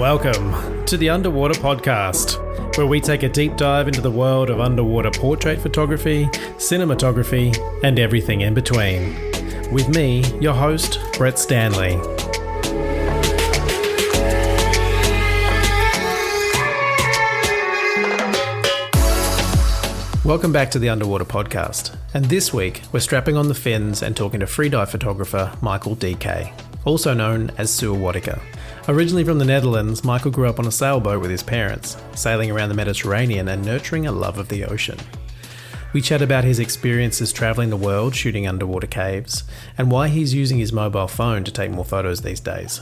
Welcome to the Underwater Podcast, where we take a deep dive into the world of underwater portrait photography, cinematography, and everything in between. With me, your host, Brett Stanley. Welcome back to the Underwater Podcast, and this week we're strapping on the fins and talking to freedive photographer Michael DK, also known as Suahuatica. Originally from the Netherlands, Michael grew up on a sailboat with his parents, sailing around the Mediterranean and nurturing a love of the ocean. We chat about his experiences travelling the world shooting underwater caves, and why he's using his mobile phone to take more photos these days.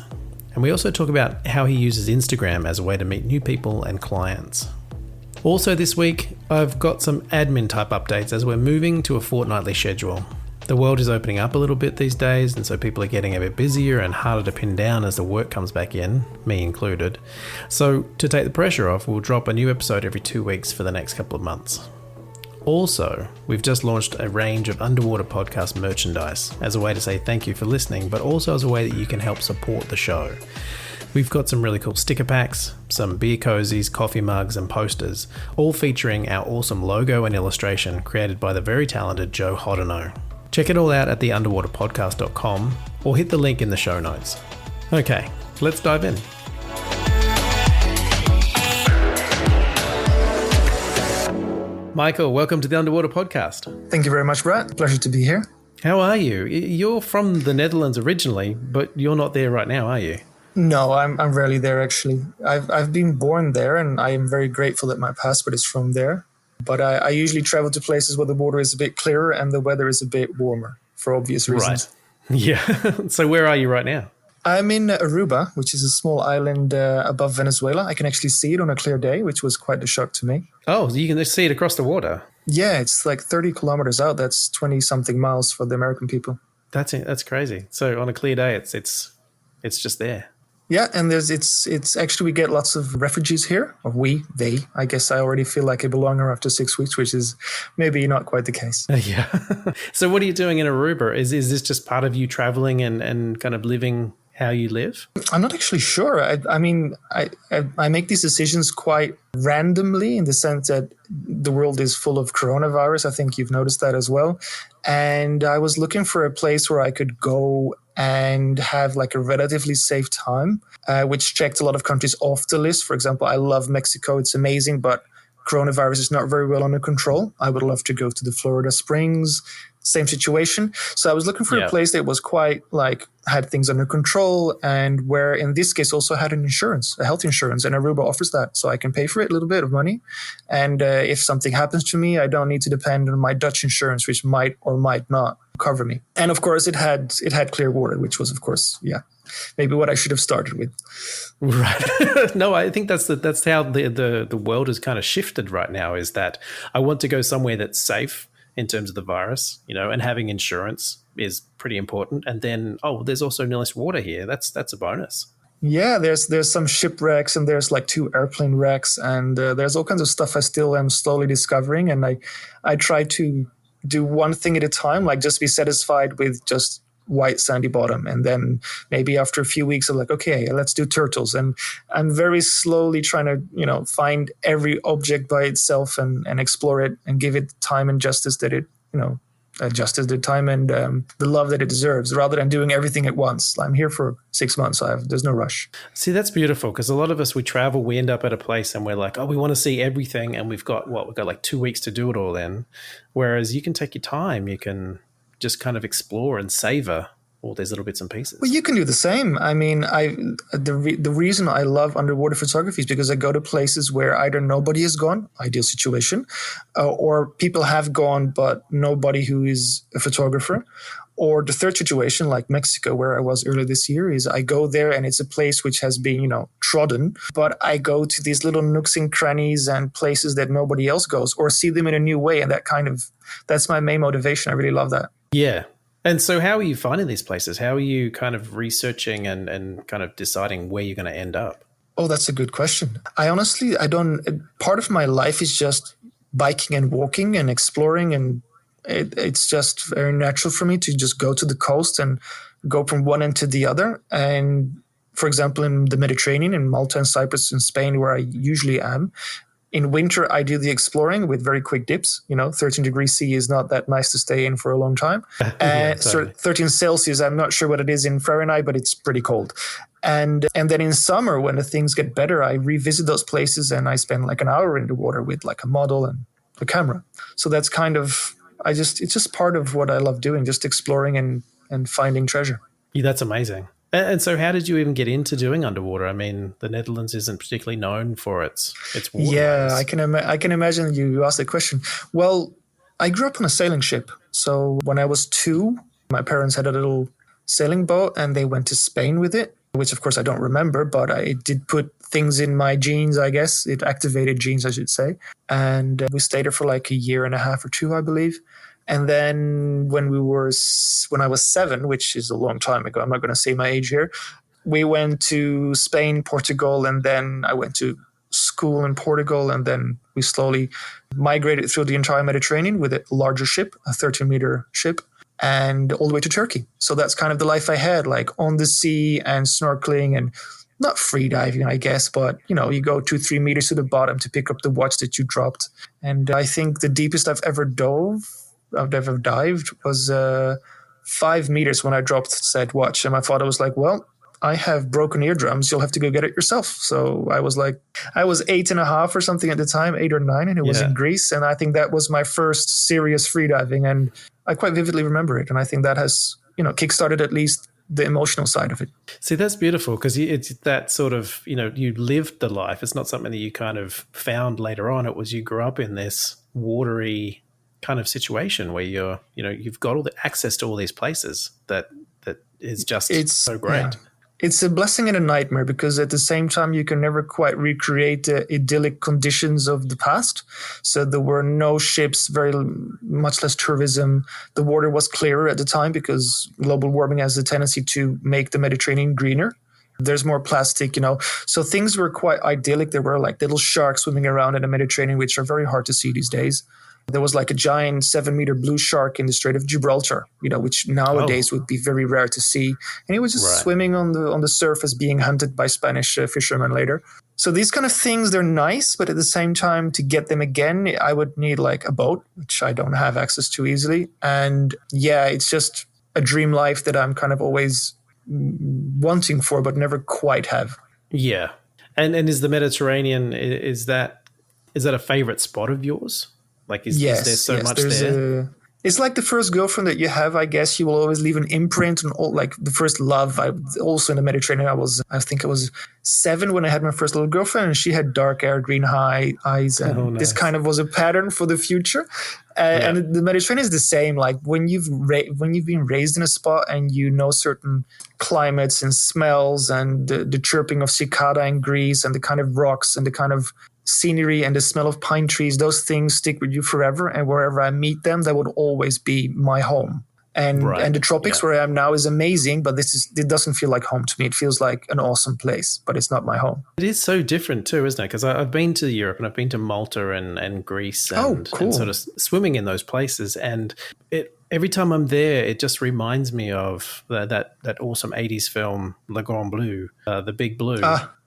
And we also talk about how he uses Instagram as a way to meet new people and clients. Also this week, I've got some admin type updates as we're moving to a fortnightly schedule. The world is opening up a little bit these days, and so people are getting a bit busier and harder to pin down as the work comes back in, me included. So to take the pressure off, we'll drop a new episode every 2 weeks for the next couple of months. Also, we've just launched a range of underwater podcast merchandise as a way to say thank you for listening, but also as a way that you can help support the show. We've got some really cool sticker packs, some beer cozies, coffee mugs, and posters, all featuring our awesome logo and illustration created by the very talented Joe Hodino. Check it all out at theunderwaterpodcast.com or hit the link in the show notes. Okay, let's dive in. Michael, welcome to the Underwater Podcast. Thank you very much, Brett. Pleasure to be here. How are you? You're from the Netherlands originally, but you're not there right now, are you? No, I'm rarely there actually. I've been born there, and I am very grateful that my passport is from there. But I usually travel to places where the water is a bit clearer and the weather is a bit warmer for obvious reasons. Right. Yeah. So where are you right now? I'm in Aruba, which is a small island above Venezuela. I can actually see it on a clear day, which was quite a shock to me. Oh, you can see it across the water? Yeah, it's like 30 kilometers out. That's 20-something miles for the American people. That's crazy. So on a clear day, it's just there. Yeah, and it's actually, we get lots of refugees here, or they. I guess I already feel like a belonger after 6 weeks, which is maybe not quite the case. Yeah. So what are you doing in Aruba? Is this just part of you traveling and kind of living how you live? I'm not actually sure. I mean, I make these decisions quite randomly in the sense that the world is full of coronavirus. I think you've noticed that as well. And I was looking for a place where I could go and have like a relatively safe time, which checked a lot of countries off the list. For example, I love Mexico. It's amazing, but coronavirus is not very well under control. I would love to go to the Florida Springs, same situation. So I was looking for a place that was quite like had things under control, and where in this case also had an insurance, a health insurance, and Aruba offers that. So I can pay for it, a little bit of money. And if something happens to me, I don't need to depend on my Dutch insurance, which might or might not cover me. And of course it had clear water, which was of course, maybe what I should have started with. Right. No, I think that's how the world has kind of shifted right now, is that I want to go somewhere that's safe in terms of the virus, and having insurance is pretty important. And then, there's also nice water here. That's a bonus. Yeah, there's some shipwrecks, and there's like 2 airplane wrecks, and there's all kinds of stuff I still am slowly discovering. And I try to do one thing at a time, like just be satisfied with just white sandy bottom, and then maybe after a few weeks I'm like, okay, let's do turtles. And I'm very slowly trying to find every object by itself and explore it and give it time and justice that it justice, the time and the love that it deserves, rather than doing everything at once. I'm here for 6 months, so there's no rush. See, that's beautiful, because a lot of us, we travel, we end up at a place and we're like, we want to see everything, and we've got like 2 weeks to do it all in, whereas you can take your time, you can just kind of explore and savor all these little bits and pieces. Well, you can do the same. I mean, the reason I love underwater photography is because I go to places where either nobody has gone, ideal situation, or people have gone but nobody who is a photographer. Or the third situation, like Mexico, where I was earlier this year, is I go there and it's a place which has been, trodden, but I go to these little nooks and crannies and places that nobody else goes, or see them in a new way. And that's my main motivation. I really love that. Yeah. And so how are you finding these places? How are you kind of researching and kind of deciding where you're going to end up? Oh, that's a good question. Part of my life is just biking and walking and exploring, and it's just very natural for me to just go to the coast and go from one end to the other. And For example, in the Mediterranean, in Malta and Cyprus and Spain, where I usually am, in winter, I do the exploring with very quick dips. 13 degrees C is not that nice to stay in for a long time. Yeah, So totally. 13 Celsius, I'm not sure what it is in Fahrenheit, but it's pretty cold. And then in summer, when the things get better, I revisit those places and I spend like an hour in the water with like a model and a camera. So that's kind of, it's just part of what I love doing, just exploring and finding treasure. Yeah, that's amazing. And so how did you even get into doing underwater? I mean, the Netherlands isn't particularly known for its waterways. Yeah, I can imagine you asked the question. Well, I grew up on a sailing ship. So when I was 2, my parents had a little sailing boat and they went to Spain with it, which of course I don't remember, but I did put things in my genes, I guess. It activated genes, I should say. And we stayed there for like a year and a half or 2, I believe. And then when I was 7, which is a long time ago, I'm not going to say my age here, we went to Spain, Portugal, and then I went to school in Portugal, and then we slowly migrated through the entire Mediterranean with a larger ship, a 13-meter ship, and all the way to Turkey. So that's kind of the life I had, like on the sea and snorkeling and not free diving, I guess, but you go 2-3 meters to the bottom to pick up the watch that you dropped. And I think the deepest I've ever dived was 5 meters when I dropped said watch. And my father was like, well, I have broken eardrums. You'll have to go get it yourself. So I was 8.5 or something at the time, 8 or 9, and it was in Greece. And I think that was my first serious freediving. And I quite vividly remember it. And I think that has, kickstarted at least the emotional side of it. See, that's beautiful because it's that sort of, you lived the life. It's not something that you kind of found later on. It was you grew up in this watery kind of situation where you've got all the access to all these places that is just so great. Yeah. It's a blessing and a nightmare because at the same time, you can never quite recreate the idyllic conditions of the past. So there were no ships, very much less tourism. The water was clearer at the time because global warming has a tendency to make the Mediterranean greener. There's more plastic, So things were quite idyllic. There were like little sharks swimming around in the Mediterranean, which are very hard to see these days. There was like a giant 7-meter blue shark in the Strait of Gibraltar, which nowadays would be very rare to see. And he was just swimming on the surface, being hunted by Spanish fishermen later. So these kind of things, they're nice, but at the same time, to get them again, I would need like a boat, which I don't have access to easily. And yeah, it's just a dream life that I'm kind of always wanting for, but never quite have. Yeah. And is the Mediterranean, is that a favorite spot of yours? Like, is there so much there? It's like the first girlfriend that you have, I guess. You will always leave an imprint on all, like the first love. Also in the Mediterranean, I think I was 7 when I had my first little girlfriend, and she had dark hair, green eyes, and nice. This kind of was a pattern for the future. And the Mediterranean is the same. Like when you've been raised in a spot and you know certain climates and smells and the chirping of cicada in Greece and the kind of rocks and the kind of scenery and the smell of pine trees, those things stick with you forever. And wherever I meet them, that would always be my home. And the tropics where I am now is amazing, but it doesn't feel like home to me. It feels like an awesome place, but it's not my home. It is so different too, isn't it? Because I've been to Europe and I've been to Malta and Greece and sort of swimming in those places. And every time I'm there, it just reminds me of that awesome 80s film, Le Grand Bleu, The Big Blue,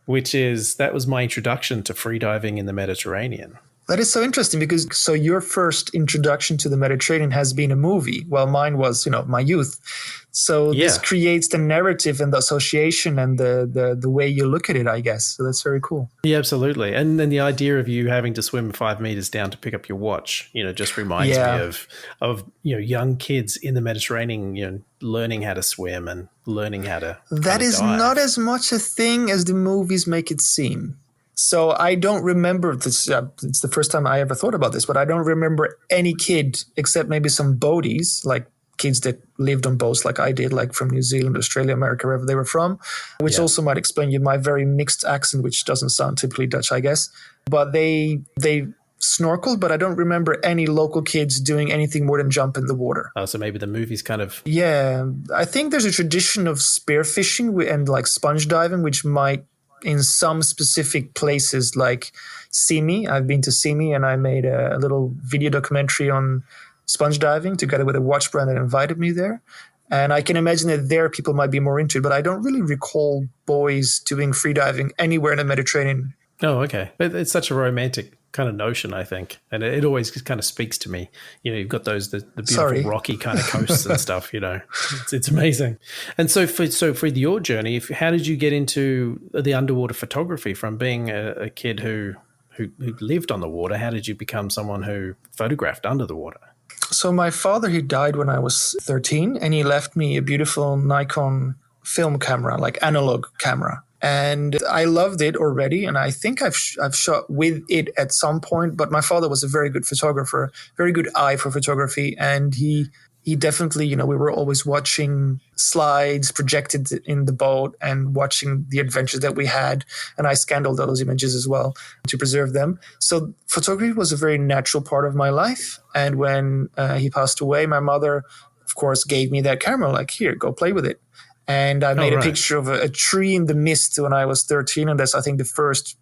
that was my introduction to freediving in the Mediterranean. That is so interesting because your first introduction to the Mediterranean has been a movie, while mine was, my youth. So this creates the narrative and the association and the way you look at it, I guess. So that's very cool. Yeah, absolutely. And then the idea of you having to swim 5 meters down to pick up your watch, just reminds me of young kids in the Mediterranean, learning how to swim and learning how to That is dive. Not as much a thing as the movies make it seem. So I don't remember this. It's the first time I ever thought about this, but I don't remember any kid except maybe some boaties, like kids that lived on boats like I did, like from New Zealand, Australia, America, wherever they were from, which also might explain you my very mixed accent, which doesn't sound typically Dutch, I guess. But they snorkeled, but I don't remember any local kids doing anything more than jump in the water. Oh, so maybe the movies kind of... Yeah, I think there's a tradition of spearfishing and like sponge diving, which might in some specific places like Simi. I've been to Simi and I made a little video documentary on sponge diving together with a watch brand that invited me there. And I can imagine that there people might be more into it, but I don't really recall boys doing freediving anywhere in the Mediterranean. Oh, okay. It's such a romantic kind of notion, I think. And it always kind of speaks to me. You've got the beautiful rocky kind of coasts and stuff, It's amazing. And so for your journey, how did you get into the underwater photography from being a kid who lived on the water? How did you become someone who photographed under the water? So my father, he died when I was 13, and he left me a beautiful Nikon film camera, like analog camera. And I loved it already, and I think I've shot with it at some point. But my father was a very good photographer, very good eye for photography, and he definitely, we were always watching slides projected in the boat and watching the adventures that we had. And I scanned all those images as well to preserve them. So photography was a very natural part of my life. And when he passed away, my mother, of course, gave me that camera, like, here, go play with it. And I made a picture of a tree in the mist when I was 13. And that's, I think, the first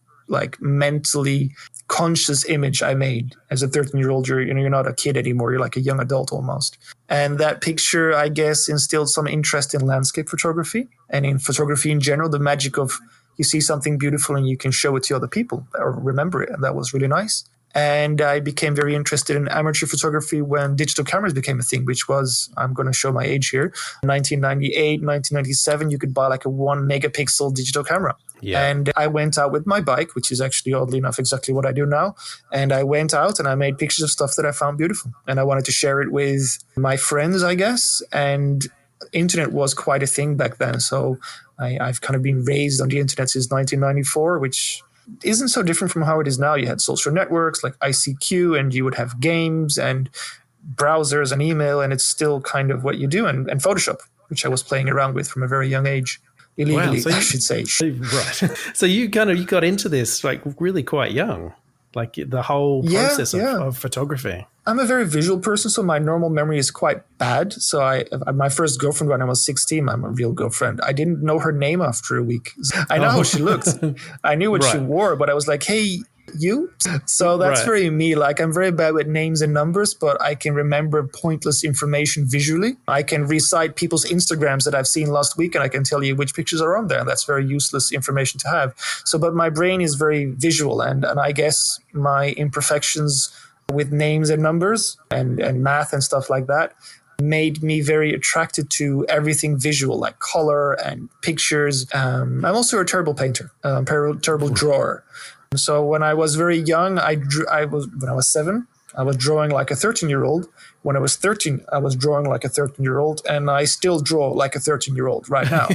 mentally conscious image I made as a 13-year-old. You're not a kid anymore. You're like a young adult almost. And that picture, I guess, instilled some interest in landscape photography and in photography in general, the magic of you see something beautiful and you can show it to other people or remember it. And that was really nice. And I became very interested in amateur photography when digital cameras became a thing, which was, I'm going to show my age here, 1998, 1997, you could buy like a 1 megapixel digital camera. Yeah. And I went out with my bike, which is actually oddly enough exactly what I do now. And I went out and I made pictures of stuff that I found beautiful. And I wanted to share it with my friends, I guess. And internet was quite a thing back then. So I've kind of been raised on the internet since 1994, which isn't so different from how it is now. You had social networks like ICQ, and you would have games and browsers and email, and it's still kind of what you do. And Photoshop, which I was playing around with from a very young age. Illegally, I should say. Right. So you got into this like really quite young, like the whole process of photography. I'm a very visual person, so my normal memory is quite bad. So my first girlfriend when I was 16, my real girlfriend, I didn't know her name after a week. I know how she looked. I knew what she wore, but I was like, hey, you? So that's very me. Like, I'm very bad with names and numbers, but I can remember pointless information visually. I can recite people's Instagrams that I've seen last week, and I can tell you which pictures are on there. And that's very useless information to have. So, but my brain is very visual, and I guess my imperfections with names and numbers and math and stuff like that made me very attracted to everything visual, like color and pictures. I'm also a terrible painter, terrible drawer. So when I was very young, when I was 7, I was drawing like a 13-year-old. When I was 13, I was drawing like a 13-year-old, and I still draw like a 13-year-old right now.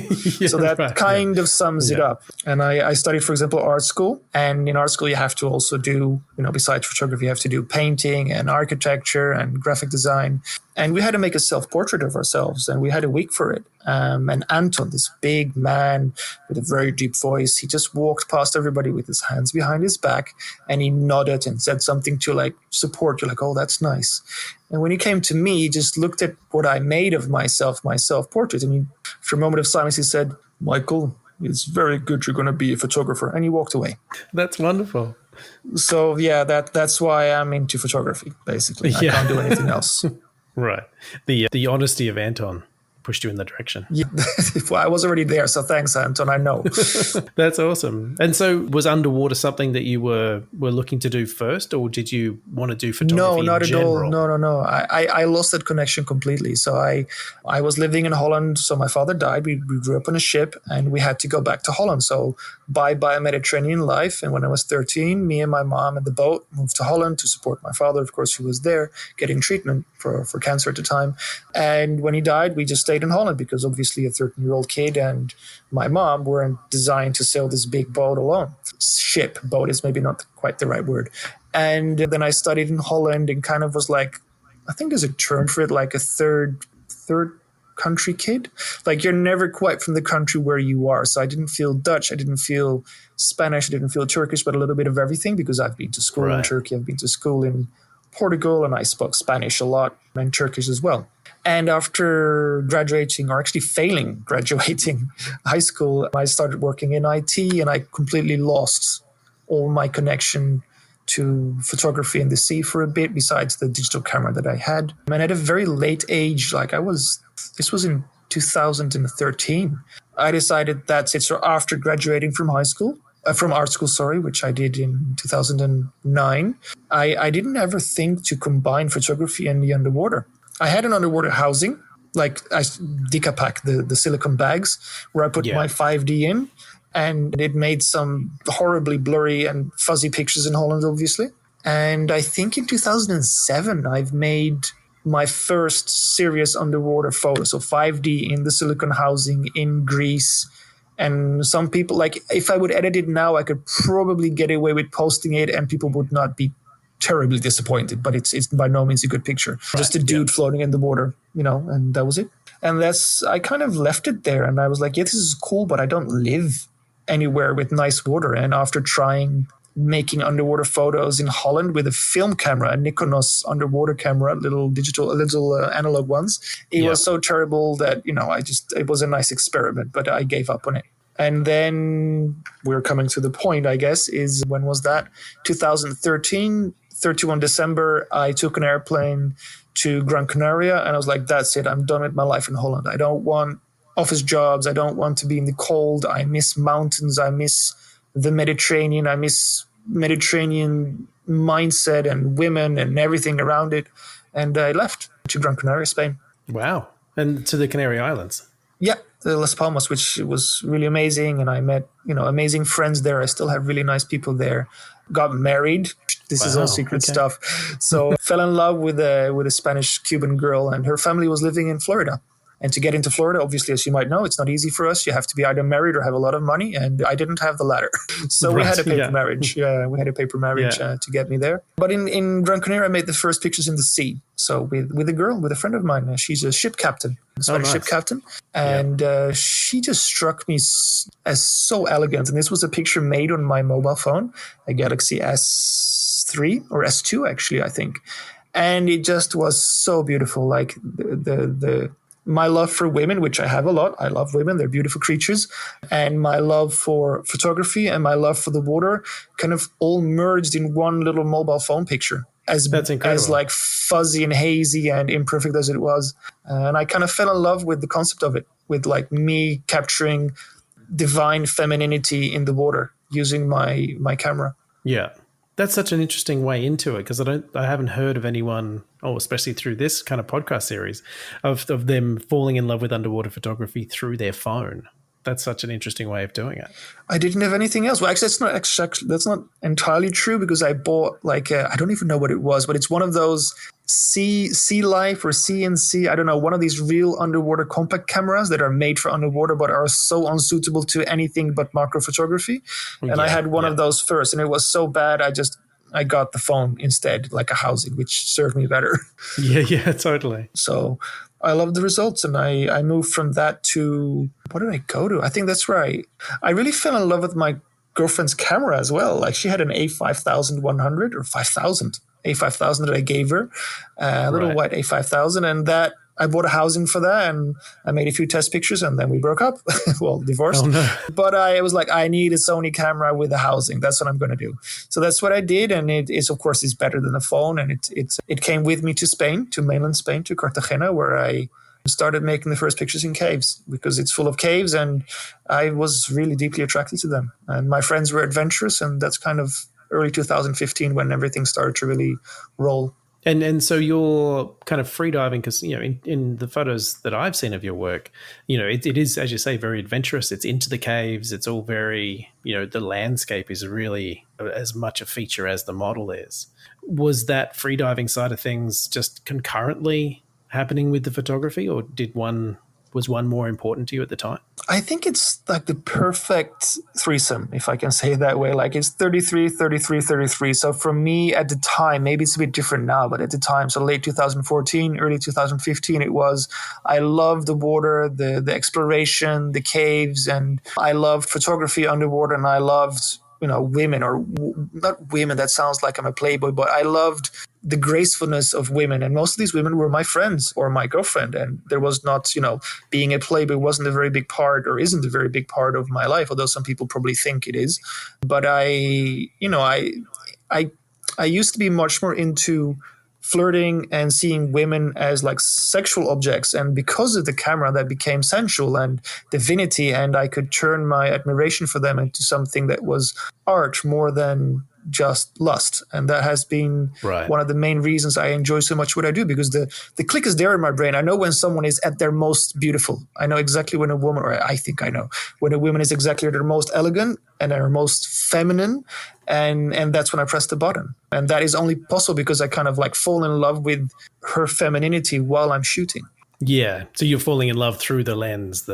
So that kind of sums it up. And I studied, for example, art school. And in art school, you have to also do, besides photography, you have to do painting and architecture and graphic design. And we had to make a self-portrait of ourselves, and we had a week for it. And Anton, this big man with a very deep voice, he just walked past everybody with his hands behind his back, and he nodded and said something to support you, like, oh, that's nice. And when he came to me, he just looked at what I made of myself, my self-portrait, and for a moment of silence, he said, Michael, it's very good you're going to be a photographer. And he walked away. That's wonderful. So, yeah, that's why I'm into photography, basically. I can't do anything else. Right. The honesty of Anton pushed you in that direction. Yeah. Well, I was already there, so thanks, Anton. I know. That's awesome. And so was underwater something that you were looking to do first, or did you want to do photography No, not in at general? all. No. I lost that connection completely. So I was living in Holland. So my father died. We grew up on a ship, and we had to go back to Holland. So bye-bye Mediterranean life. And when I was 13, me and my mom and the boat moved to Holland to support my father, of course, who was there getting treatment for cancer at the time. And when he died, we just stayed in Holland because obviously a 13-year-old kid and my mom weren't designed to sail this big boat alone. Ship, boat is maybe not quite the right word. And then I studied in Holland and kind of was like, I think there's a term for it, like a third country kid. Like you're never quite from the country where you are. So I didn't feel Dutch. I didn't feel Spanish. I didn't feel Turkish, but a little bit of everything because I've been to school in Turkey. I've been to school in Portugal, and I spoke Spanish a lot and Turkish as well. And after graduating, or actually failing graduating high school, I started working in IT, and I completely lost all my connection to photography in the sea for a bit, besides the digital camera that I had. And at a very late age, this was in 2013, I decided that's it. So after graduating from from art school, sorry, which I did in 2009, I didn't ever think to combine photography and the underwater. I had an underwater housing, like Dicapac, the silicone bags, where I put my 5D in, and it made some horribly blurry and fuzzy pictures in Holland, obviously. And I think in 2007, I've made my first serious underwater photo. So 5D in the silicone housing in Greece. And some people, like, if I would edit it now, I could probably get away with posting it and people would not be terribly disappointed, but it's by no means a good picture. Right. Just a dude floating in the water, and that was it. And I kind of left it there, and I was like, yeah, this is cool, but I don't live anywhere with nice water. And after trying making underwater photos in Holland with a film camera, a Nikonos underwater camera, little analog ones, it was so terrible that, it was a nice experiment, but I gave up on it. And then we're coming to the point, I guess, is when was that? 2013, 31 December, I took an airplane to Gran Canaria, and I was like, that's it. I'm done with my life in Holland. I don't want office jobs. I don't want to be in the cold. I miss mountains. I miss the Mediterranean. I miss Mediterranean mindset and women and everything around it. And I left to Gran Canaria, Spain. Wow. And to the Canary Islands. Yeah, Las Palmas, which was really amazing. And I met, amazing friends there. I still have really nice people there. Got married. This is all secret stuff. So fell in love with a Spanish Cuban girl, and her family was living in Florida. And to get into Florida, obviously, as you might know, it's not easy for us. You have to be either married or have a lot of money. And I didn't have the latter. So we had a paper marriage. Yeah, we had a paper marriage to get me there. But in Gran Canaria, I made the first pictures in the sea. So with a girl, with a friend of mine. She's a ship captain, Spanish ship captain. And she just struck me as so elegant. And this was a picture made on my mobile phone, a Galaxy S3 or S2, actually, I think. And it just was so beautiful. Like my love for women, which I have a lot. I love women. They're beautiful creatures. And my love for photography and my love for the water kind of all merged in one little mobile phone picture. That's incredible. As like fuzzy and hazy and imperfect as it was. And I kind of fell in love with the concept of it, with like me capturing divine femininity in the water using my camera. Yeah. That's such an interesting way into it, because I haven't heard of anyone, especially through this kind of podcast series, of them falling in love with underwater photography through their phone. That's such an interesting way of doing it. I didn't have anything else. Well, actually, that's not entirely true, because I bought I don't even know what it was, but it's one of those Sea Life or CNC, I don't know, one of these real underwater compact cameras that are made for underwater but are so unsuitable to anything but macro photography. And I had one of those first, and it was so bad I got the phone instead, like a housing, which served me better. Yeah, totally. So I love the results, and I moved from that to, what did I go to? I think that's where I really fell in love with my girlfriend's camera as well. Like, she had an A5100 or 5000. A5000 that I gave her, a little white A5000, and that I bought a housing for that, and I made a few test pictures, and then we broke up. Well, divorced. Oh, no. But I was like, I need a Sony camera with a housing. That's what I'm going to do. So that's what I did, and it is, of course, is better than a phone, and it came with me to Spain, to mainland Spain, to Cartagena, where I started making the first pictures in caves, because it's full of caves, and I was really deeply attracted to them. And my friends were adventurous, and that's kind of early 2015 when everything started to really roll. And so you're kind of freediving, because, in the photos that I've seen of your work, it is, as you say, very adventurous. It's into the caves. It's all very, the landscape is really as much a feature as the model is. Was that freediving side of things just concurrently happening with the photography, or was one more important to you at the time? I think it's like the perfect threesome, if I can say it that way. Like, it's 33, 33, 33. So for me at the time, maybe it's a bit different now, but at the time, so late 2014, early 2015, I loved the water, the exploration, the caves, and I loved photography underwater, and I loved, women, or not women, that sounds like I'm a playboy, but I loved the gracefulness of women. And most of these women were my friends or my girlfriend. And there was not, being a playboy wasn't a very big part, or isn't a very big part of my life, although some people probably think it is. But I I used to be much more into flirting and seeing women as like sexual objects. And because of the camera, that became sensual and divinity. And I could turn my admiration for them into something that was art more than just lust. And that has been Right. one of the main reasons I enjoy so much what I do, because the click is there in my brain. I know when someone is at their most beautiful. I know exactly when a woman, or I think I know, when a woman is exactly at their most elegant and their most feminine. And that's when I press the button. And that is only possible because I kind of like fall in love with her femininity while I'm shooting. Yeah. So you're falling in love through the lens,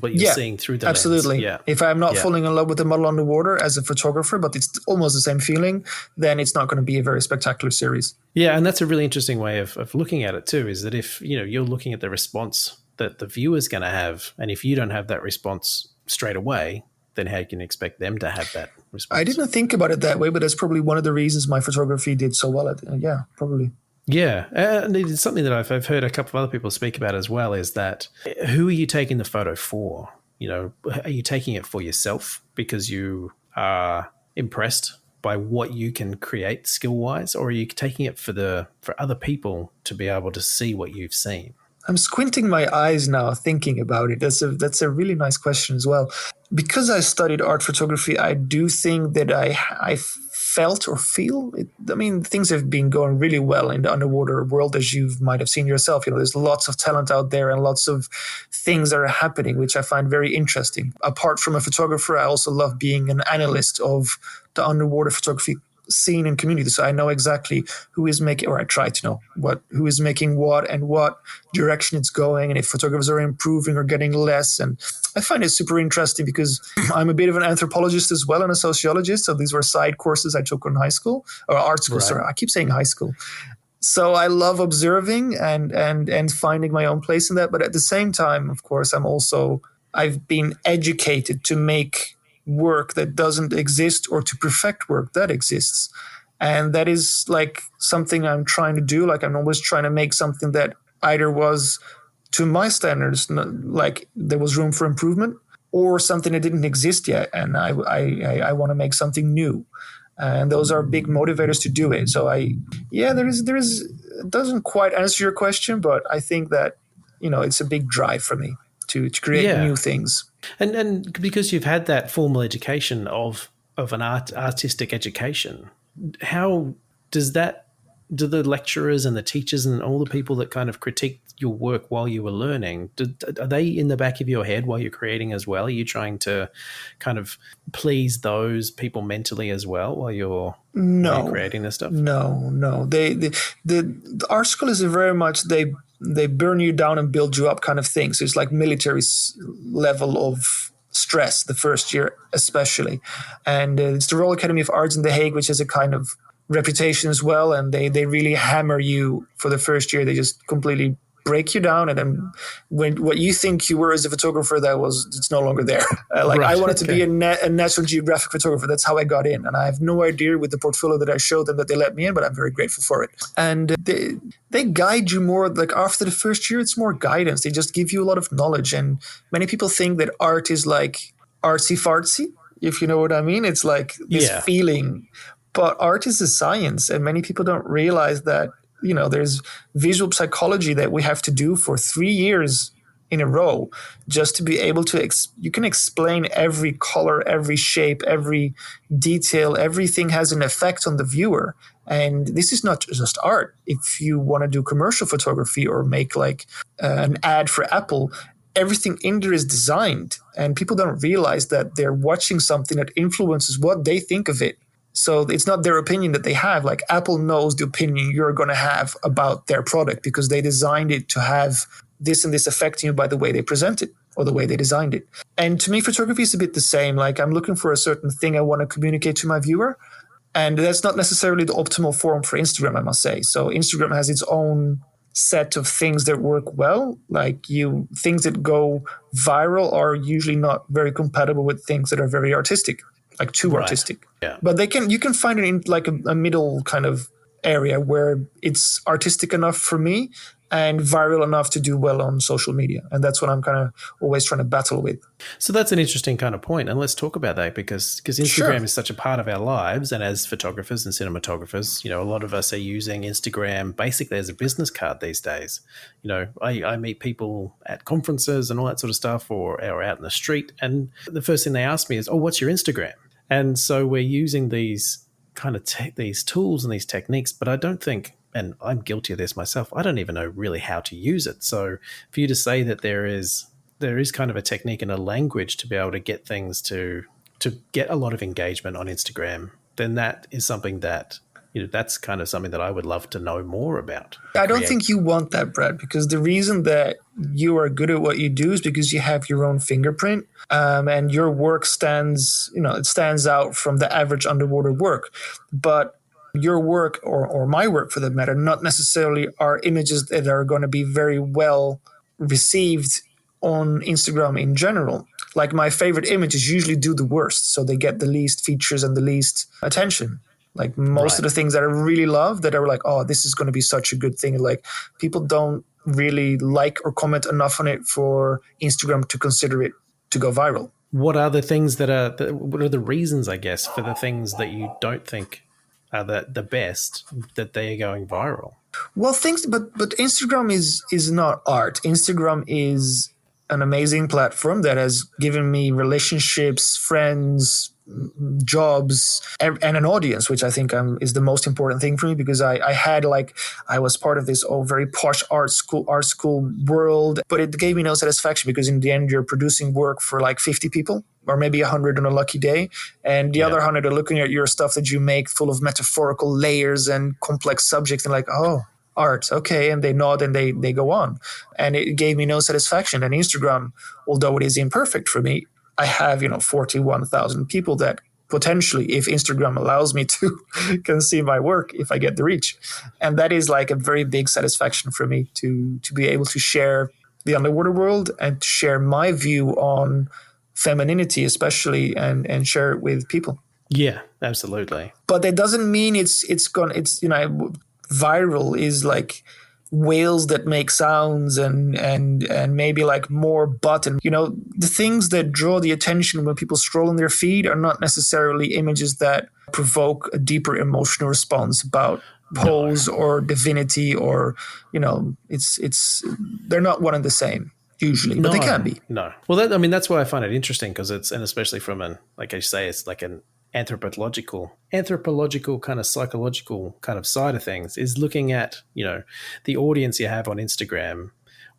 what you're seeing through the absolutely. lens. Yeah. If I'm not falling in love with the model underwater as a photographer, but it's almost the same feeling, then it's not going to be a very spectacular series. Yeah, and that's a really interesting way of looking at it too, is that if you're looking at the response that the viewer's going to have, and if you don't have that response straight away, then how can you expect them to have that response? I didn't think about it that way, but that's probably one of the reasons my photography did so well. Yeah, probably. Yeah, and it's something that I've heard a couple of other people speak about as well, is that who are you taking the photo for? Are you taking it for yourself because you are impressed by what you can create skill-wise, or are you taking it for other people to be able to see what you've seen? I'm squinting my eyes now thinking about it. That's a really nice question as well. Because I studied art photography, I do think that I felt or feel it. I mean, things have been going really well in the underwater world, as you might have seen yourself. There's lots of talent out there and lots of things that are happening, which I find very interesting. Apart from a photographer, I also love being an analyst of the underwater photography scene and community. So I know exactly who is making, or I try to know who is making what and what direction it's going, and if photographers are improving or getting less. And I find it super interesting because I'm a bit of an anthropologist as well and a sociologist. So these were side courses I took in high school or art school. Right. Sorry, I keep saying high school. So I love observing and finding my own place in that. But at the same time, of course, I've been educated to make work that doesn't exist or to perfect work that exists. And that is like something I'm trying to do. Like I'm always trying to make something that either was to my standards, like there was room for improvement, or something that didn't exist yet. And I want to make something new. And those are big motivators to do it. So there is, it doesn't quite answer your question, but I think that, it's a big drive for me to create new things. And because you've had that formal education of an artistic education, how do the lecturers and the teachers and all the people that kind of critique your work while you were learning, are they in the back of your head while you're creating as well? Are you trying to kind of please those people mentally as well while you're creating this stuff? No. The art school is very much, they burn you down and build you up kind of thing. So it's like military level of stress the first year especially. And it's the Royal Academy of Arts in The Hague, which has a kind of reputation as well. And they really hammer you for the first year. They just completely break you down. And then when what you think you were as a photographer, it's no longer there. Right. I wanted to be a National Geographic photographer. That's how I got in. And I have no idea with the portfolio that I showed them that they let me in, but I'm very grateful for it. And they guide you more. Like after the first year, it's more guidance. They just give you a lot of knowledge. And many people think that art is like artsy fartsy, if you know what I mean. It's like this feeling. But art is a science, and many people don't realize that, there's visual psychology that we have to do for 3 years in a row just to be able to, you can explain every color, every shape, every detail, everything has an effect on the viewer. And this is not just art. If you want to do commercial photography or make like an ad for Apple, everything in there is designed, and people don't realize that they're watching something that influences what they think of it. So it's not their opinion that they have. Like Apple knows the opinion you're going to have about their product because they designed it to have this and this affecting you by the way they present it or the way they designed it. And to me, photography is a bit the same. Like I'm looking for a certain thing I want to communicate to my viewer. And that's not necessarily the optimal form for Instagram, I must say. So Instagram has its own set of things that work well. Like things that go viral are usually not very compatible with things that are very artistic. Like too artistic. Yeah. But you can find it in like a middle kind of area where it's artistic enough for me and viral enough to do well on social media. And that's what I'm kind of always trying to battle with. So that's an interesting kind of point. And let's talk about that because Instagram is such a part of our lives. And as photographers and cinematographers, a lot of us are using Instagram basically as a business card these days. I meet people at conferences and all that sort of stuff or out in the street. And the first thing they ask me is, oh, what's your Instagram? And so we're using these kind of these tools and these techniques, but I don't think, and I'm guilty of this myself, I don't even know really how to use it. So for you to say that there is kind of a technique and a language to be able to get things to get a lot of engagement on Instagram, then that is something that, that's kind of something that I would love to know more about. I don't think you want that, Brad, because the reason that you are good at what you do is because you have your own fingerprint, and your work stands out from the average underwater work. But your work or my work for that matter, not necessarily are images that are going to be very well received on Instagram in general. Like my favorite images usually do the worst. So they get the least features and the least attention. Like most of the things that I really love that are like, oh, this is going to be such a good thing. Like people don't really like or comment enough on it for Instagram to consider it to go viral. What are the things what are the reasons, I guess, for the things that you don't think are the best that they are going viral? Well, but Instagram is not art. Instagram is an amazing platform that has given me relationships, friends, jobs, and an audience, which I think is the most important thing for me, because I was part of this very posh art school world, but it gave me no satisfaction because in the end you're producing work for like 50 people or maybe 100 on a lucky day, and the other 100 are looking at your stuff that you make full of metaphorical layers and complex subjects and like, oh, art, okay, and they nod and they go on. And it gave me no satisfaction. And Instagram, although it is imperfect for me, I have 41,000 people that potentially, if Instagram allows me to, can see my work if I get the reach. And that is like a very big satisfaction for me to be able to share the underwater world and to share my view on femininity especially, and share it with people. Yeah, absolutely. But that doesn't mean viral is like whales that make sounds and maybe like more button. The things that draw the attention when people scroll on their feed are not necessarily images that provoke a deeper emotional response about pose or divinity or, it's they're not one and the same usually, but they can be. No. Well, that's why I find it interesting, because and especially from like I say, it's like an anthropological kind of psychological kind of side of things, is looking at, the audience you have on Instagram,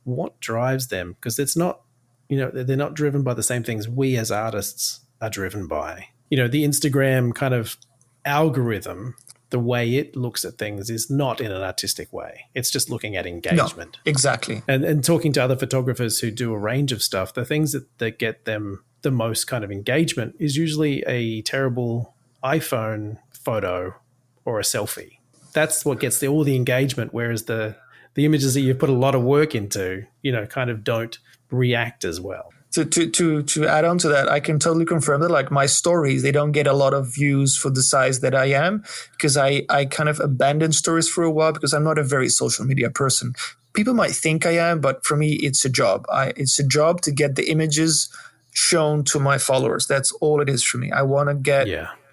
what drives them, because it's not, they're not driven by the same things we as artists are driven by. The Instagram kind of algorithm, the way it looks at things is not in an artistic way. It's just looking at engagement. No, exactly. And talking to other photographers who do a range of stuff, the things that get them the most kind of engagement is usually a terrible iPhone photo or a selfie. That's what gets all the engagement, whereas the images that you've put a lot of work into, kind of don't react as well. To add on to that, I can totally confirm that like my stories, they don't get a lot of views for the size that I am, because I kind of abandoned stories for a while because I'm not a very social media person. People might think I am, but for me, it's a job. It's a job to get the images shown to my followers. That's all it is for me. I want to get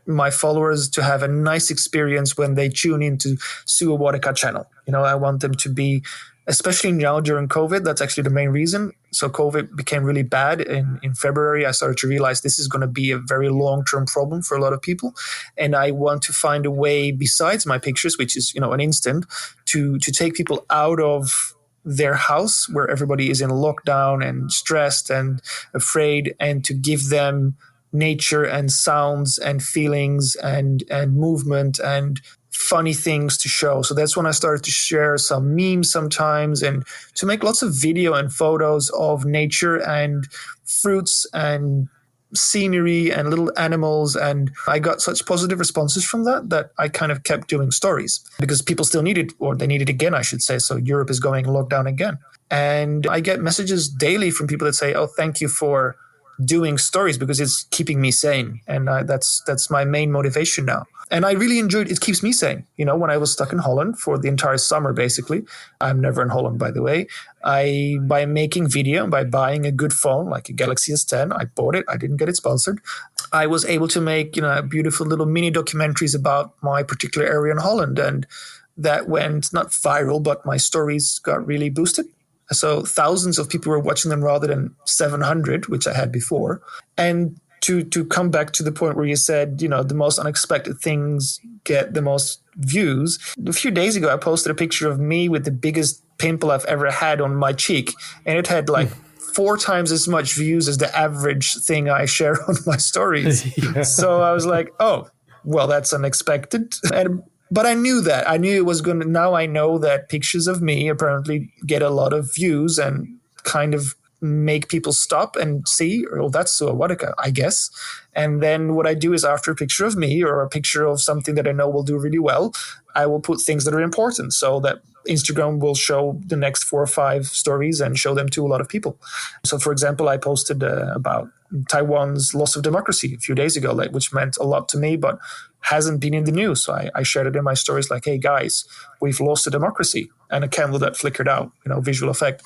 my followers to have a nice experience when they tune into Suahuatica channel. I want them to be, especially now during COVID, that's actually the main reason. So COVID became really bad in February. I started to realize this is going to be a very long-term problem for a lot of people. And I want to find a way besides my pictures, which is, an instant, to take people out of their house where everybody is in lockdown and stressed and afraid, and to give them nature and sounds and feelings and movement and funny things to show. So that's when I started to share some memes sometimes, and to make lots of video and photos of nature and fruits and scenery and little animals. And I got such positive responses from that I kind of kept doing stories, because people still need it, or they need it again, I should say. So Europe is going lockdown again. And I get messages daily from people that say, oh, thank you for doing stories because it's keeping me sane. And that's my main motivation now. And I really enjoyed it. It keeps me sane. When I was stuck in Holland for the entire summer, basically, I'm never in Holland, by the way. By making video, by buying a good phone, like a Galaxy S10, I bought it. I didn't get it sponsored. I was able to make, beautiful little mini documentaries about my particular area in Holland. And that went not viral, but my stories got really boosted. So thousands of people were watching them rather than 700, which I had before. And to come back to the point where you said, the most unexpected things get the most views. A few days ago, I posted a picture of me with the biggest pimple I've ever had on my cheek. And it had like 4 times as much views as the average thing I share on my stories. Yeah. So I was like, oh, well, that's unexpected. But I knew that. I knew it was going to. Now I know that pictures of me apparently get a lot of views and kind of make people stop and see, oh, that's Suahuatica, I guess. And then what I do is after a picture of me or a picture of something that I know will do really well, I will put things that are important so that Instagram will show the next 4 or 5 stories and show them to a lot of people. So, for example, I posted about Taiwan's loss of democracy a few days ago, which meant a lot to me, but hasn't been in the news. So I shared it in my stories like, hey, guys, we've lost a democracy, and a candle that flickered out, visual effect.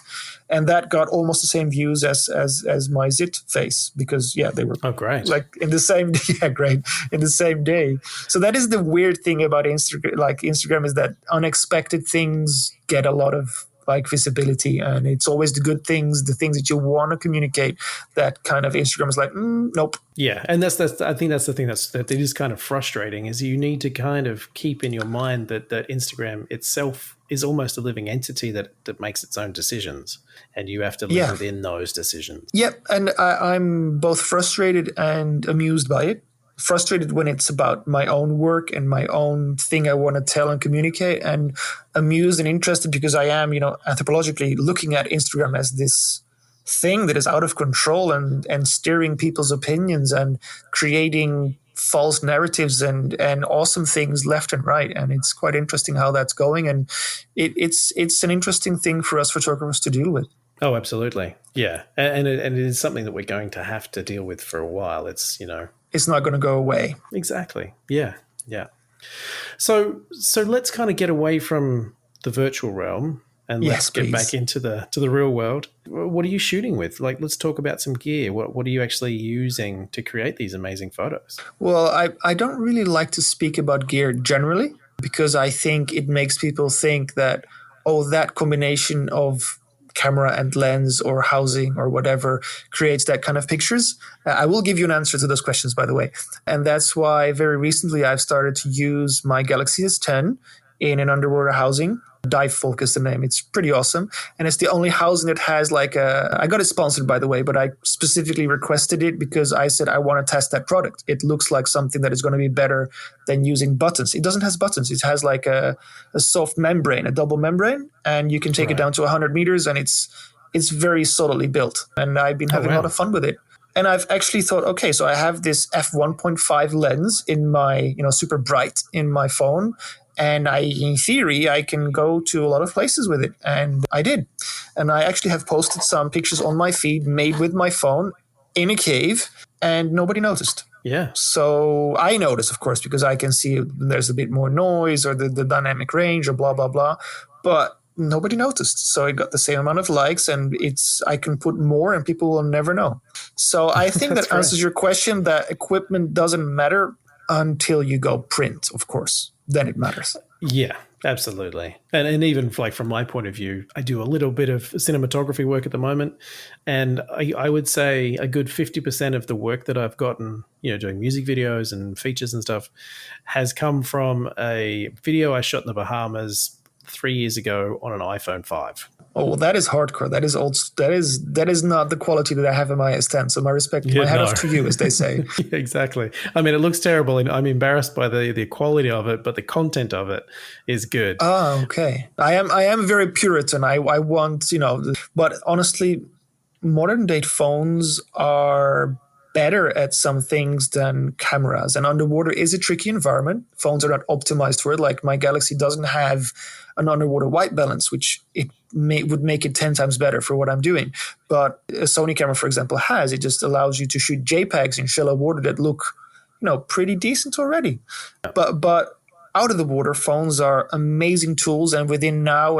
And that got almost the same views as my zit face because, they were great. Like in the same great, in the same day. So that is the weird thing about Instagram is that unexpected things get a lot of visibility, and it's always the good things, the things that you want to communicate that kind of Instagram is like, nope. Yeah. And I think that's the thing that is kind of frustrating is you need to kind of keep in your mind that Instagram itself is almost a living entity that makes its own decisions, and you have to live within those decisions. Yep. And I'm both frustrated and amused by it. Frustrated when it's about my own work and my own thing I want to tell and communicate, and amused and interested because I am, anthropologically looking at Instagram as this thing that is out of control and steering people's opinions and creating false narratives and awesome things left and right. And it's quite interesting how that's going. And it's an interesting thing for us photographers to deal with. Oh, absolutely. Yeah. And it is something that we're going to have to deal with for a while. It's, it's not going to go away. Exactly. Yeah. Yeah. So let's kind of get away from the virtual realm and let's get back into the real world. What are you shooting with? Let's talk about some gear. What are you actually using to create these amazing photos? Well, I don't really like to speak about gear generally because I think it makes people think that, that combination of camera and lens or housing or whatever creates that kind of pictures. I will give you an answer to those questions, by the way. And that's why very recently I've started to use my Galaxy S10 in an underwater housing. Dive Folk is the name. It's pretty awesome. And it's the only housing that has I got it sponsored, by the way, but I specifically requested it because I said I want to test that product. It looks like something that is going to be better than using buttons. It doesn't have buttons. It has a soft membrane, a double membrane, and you can take it down to 100 meters, and it's very solidly built. And I've been having a lot of fun with it. And I've actually thought, okay, so I have this f1.5 lens in my, super bright in my phone. And in theory, I can go to a lot of places with it. And I did. And I actually have posted some pictures on my feed made with my phone in a cave, and nobody noticed. Yeah. So I noticed, of course, because I can see there's a bit more noise or the dynamic range or blah, blah, blah. But nobody noticed. So it got the same amount of likes, and I can put more and people will never know. So I think that answers your question, that equipment doesn't matter until you go print, of course. Then it matters. Yeah, absolutely. And even from my point of view, I do a little bit of cinematography work at the moment. And I would say a good 50% of the work that I've gotten, doing music videos and features and stuff, has come from a video I shot in the Bahamas 3 years ago on an iPhone 5. Oh, well, that is hardcore. That is old. That is not the quality that I have in my S10. So my respect, my hat off to you, as they say. Yeah, exactly. I mean, it looks terrible, and I'm embarrassed by the quality of it, but the content of it is good. Oh, okay. I am very Puritan. I want, but honestly, modern day phones are better at some things than cameras. And underwater is a tricky environment. Phones are not optimized for it. Like my Galaxy doesn't have an underwater white balance, which would make it 10 times better for what I'm doing. But a Sony camera, for example, has. It just allows you to shoot JPEGs in shallow water that look, pretty decent already. But out of the water, phones are amazing tools. And within now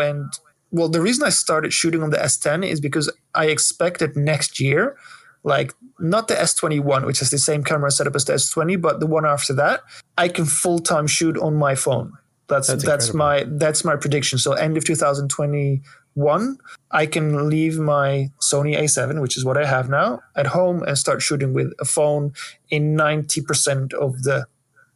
the reason I started shooting on the S10 is because I expected next year, like not the S21, which is the same camera setup as the S20, but the one after that, I can full-time shoot on my phone. That's my prediction. So end of 2021, I can leave my Sony A7, which is what I have now, at home and start shooting with a phone in 90% of the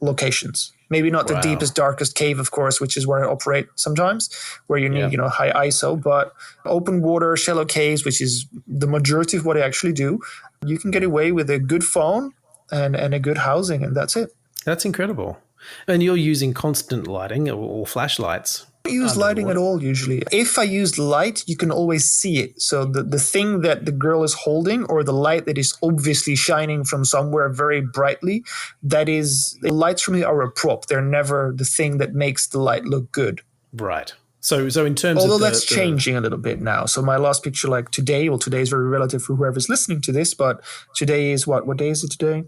locations. Maybe not the deepest, darkest cave, of course, which is where I operate sometimes, where you need, high ISO, but open water, shallow caves, which is the majority of what I actually do, you can get away with a good phone and a good housing, and that's it. That's incredible. And you're using constant lighting or flashlights? I don't use lighting at all usually. If I use light, you can always see it. So the thing that the girl is holding, or the light that is obviously shining from somewhere very brightly, the lights for me are a prop. They're never the thing that makes the light look good. Right. So in terms Although of that's changing a little bit now. So my last picture, like today is very relative for whoever's listening to this, but today is what day is it today?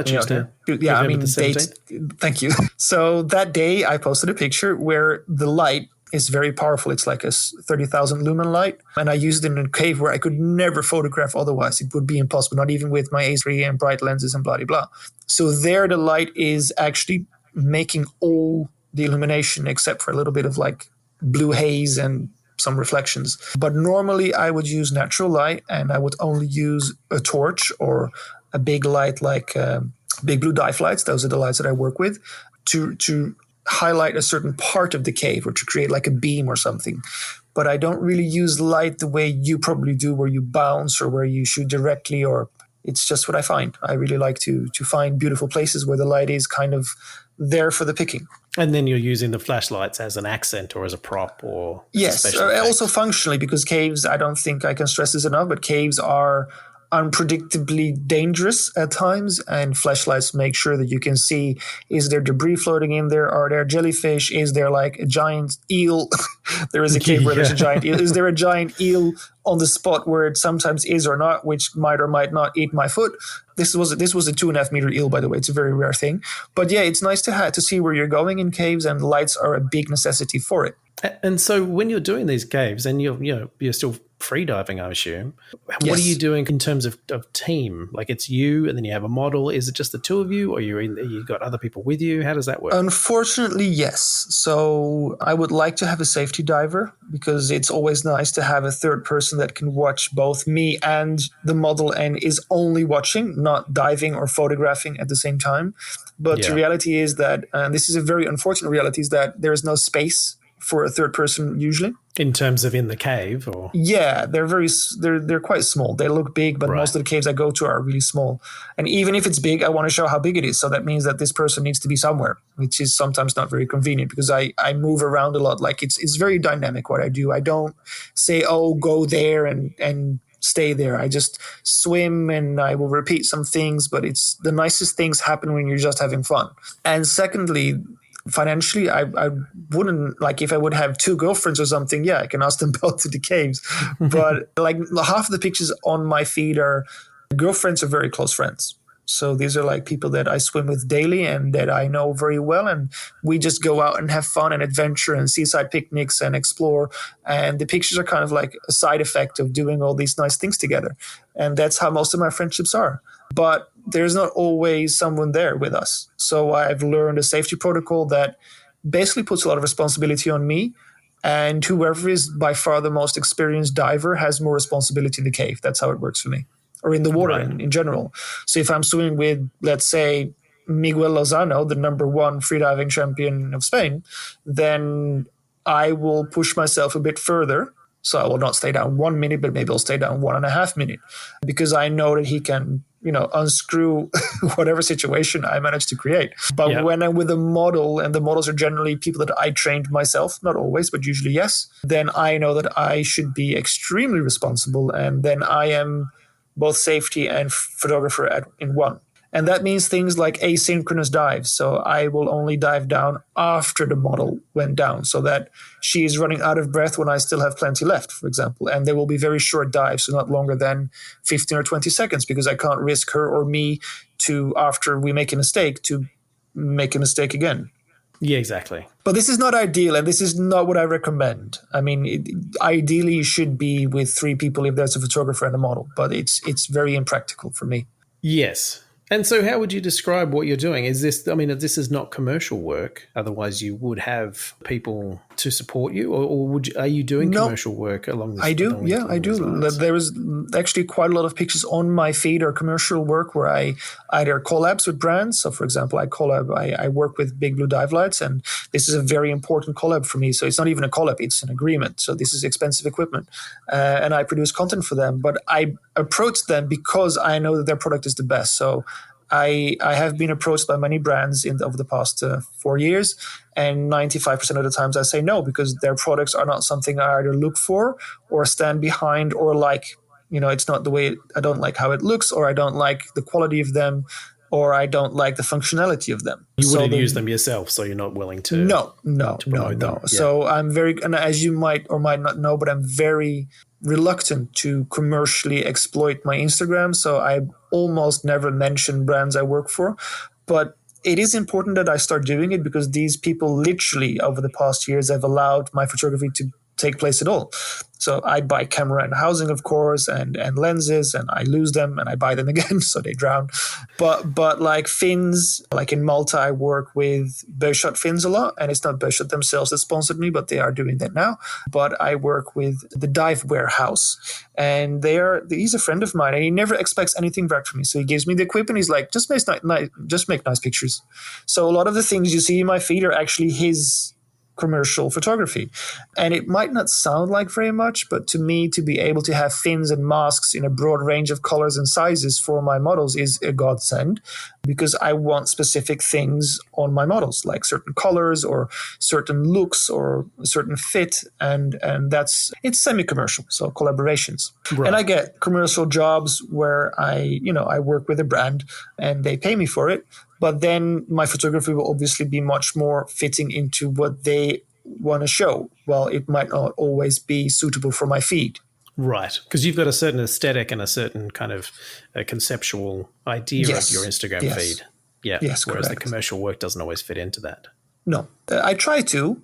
Tuesday. Yeah, November the 17th. Thank you. So that day I posted a picture where the light is very powerful. It's like a 30,000 lumen light. And I used it in a cave where I could never photograph otherwise. It would be impossible, not even with my A3 and bright lenses and blah, blah, blah. So there the light is actually making all the illumination except for a little bit of like blue haze and some reflections. But normally I would use natural light, and I would only use a torch or a big light like big blue dive lights. Those are the lights that I work with to highlight a certain part of the cave or to create like a beam or something. But I don't really use light the way you probably do, where you bounce or where you shoot directly, or it's just what I find. I really like to find beautiful places where the light is kind of there for the picking. And then you're using the flashlights as an accent or as a prop or yes, also functionally, because caves, I don't think I can stress this enough, but caves are unpredictably dangerous at times, and flashlights make sure that you can see, is there debris floating in there? Are there jellyfish? Is there like a giant eel? There is a cave where there's a giant eel. Is there a giant eel on the spot where it sometimes is or not, which might or might not eat my foot? This was a 2.5 meter eel, by the way. It's a very rare thing. But yeah, it's nice to see where you're going in caves, and lights are a big necessity for it. And so when you're doing these caves, and you're still freediving, I assume, what Yes. are you doing in terms of team? Like it's you, and then you have a model. Is it just the two of you, or you got other people with you? How does that work? Unfortunately, yes. So I would like to have a safety diver, because it's always nice to have a third person that can watch both me and the model and is only watching, not diving or photographing at the same time. But the reality is that, and this is a very unfortunate reality, is that there is no space for a third person usually. In terms of in the cave, or yeah, they're quite small. They look big, but most of the caves I go to are really small. And even if it's big, I want to show how big it is. So that means that this person needs to be somewhere, which is sometimes not very convenient, because I move around a lot. Like it's very dynamic what I do. I don't say, oh, go there and stay there. I just swim and I will repeat some things, but it's the nicest things happen when you're just having fun. And secondly, financially, I wouldn't, like if I would have two girlfriends or something, yeah, I can ask them both to the caves. But like half of the pictures on my feed are girlfriends or very close friends. So these are like people that I swim with daily and that I know very well. And we just go out and have fun and adventure and seaside picnics and explore. And the pictures are kind of like a side effect of doing all these nice things together. And that's how most of my friendships are. But there's not always someone there with us. So I've learned a safety protocol that basically puts a lot of responsibility on me. And whoever is by far the most experienced diver has more responsibility in the cave. That's how it works for me. Or in the water in general. So if I'm swimming with, let's say, Miguel Lozano, the number one freediving champion of Spain, then I will push myself a bit further. So I will not stay down 1 minute, but maybe I'll stay down 1.5 minutes, because I know that he can, unscrew whatever situation I manage to create. But when I'm with a model, and the models are generally people that I trained myself, not always, but usually yes, then I know that I should be extremely responsible. And then I am both safety and photographer in one. And that means things like asynchronous dives. So I will only dive down after the model went down so that she is running out of breath when I still have plenty left, for example. And they will be very short dives, so not longer than 15 or 20 seconds, because I can't risk her or me to, after we make a mistake, to make a mistake again. Yeah, exactly. But this is not ideal, and this is not what I recommend. I mean, ideally, you should be with 3 people if there's a photographer and a model, but it's very impractical for me. Yes. And so how would you describe what you're doing? Is this, I mean, this is not commercial work. Otherwise, you would have people to support you, or are you doing commercial work along this? I do. Yeah, I do. There is actually quite a lot of pictures on my feed or commercial work where I either collabs with brands. So, for example, I work with Big Blue Dive Lights, and this is a very important collab for me. So it's not even a collab, it's an agreement. So this is expensive equipment. And I produce content for them. But I approach them because I know that their product is the best. So I have been approached by many brands over the past 4 years, and 95% of the times I say no, because their products are not something I either look for or stand behind or like. You know, it's not the way, I don't like how it looks, or I don't like the quality of them, or I don't like the functionality of them. You wouldn't use them yourself, so you're not willing to. No. Yeah. So I'm very, and as you might or might not know, but I'm very reluctant to commercially exploit my Instagram. So I almost never mention brands I work for. But it is important that I start doing it, because these people literally over the past years have allowed my photography to take place at all. So I buy camera and housing, of course, and lenses, and I lose them and I buy them again, so they drown. But like fins, like in Malta, I work with Bowshot Fins a lot, and it's not Bowshot themselves that sponsored me, but they are doing that now. But I work with the Dive Warehouse, and he's a friend of mine, and he never expects anything back from me. So he gives me the equipment. He's like, just make nice pictures. So a lot of the things you see in my feed are actually his commercial photography. And it might not sound like very much, but to me, to be able to have fins and masks in a broad range of colors and sizes for my models is a godsend, because I want specific things on my models, like certain colors or certain looks or a certain fit. And it's semi-commercial, so collaborations. Right. And I get commercial jobs where I work with a brand and they pay me for it. But then my photography will obviously be much more fitting into what they want to show. Well, it might not always be suitable for my feed. Right, because you've got a certain aesthetic and a certain kind of conceptual idea of your Instagram feed. Yeah, yes, whereas correct. The commercial work doesn't always fit into that. No, I try to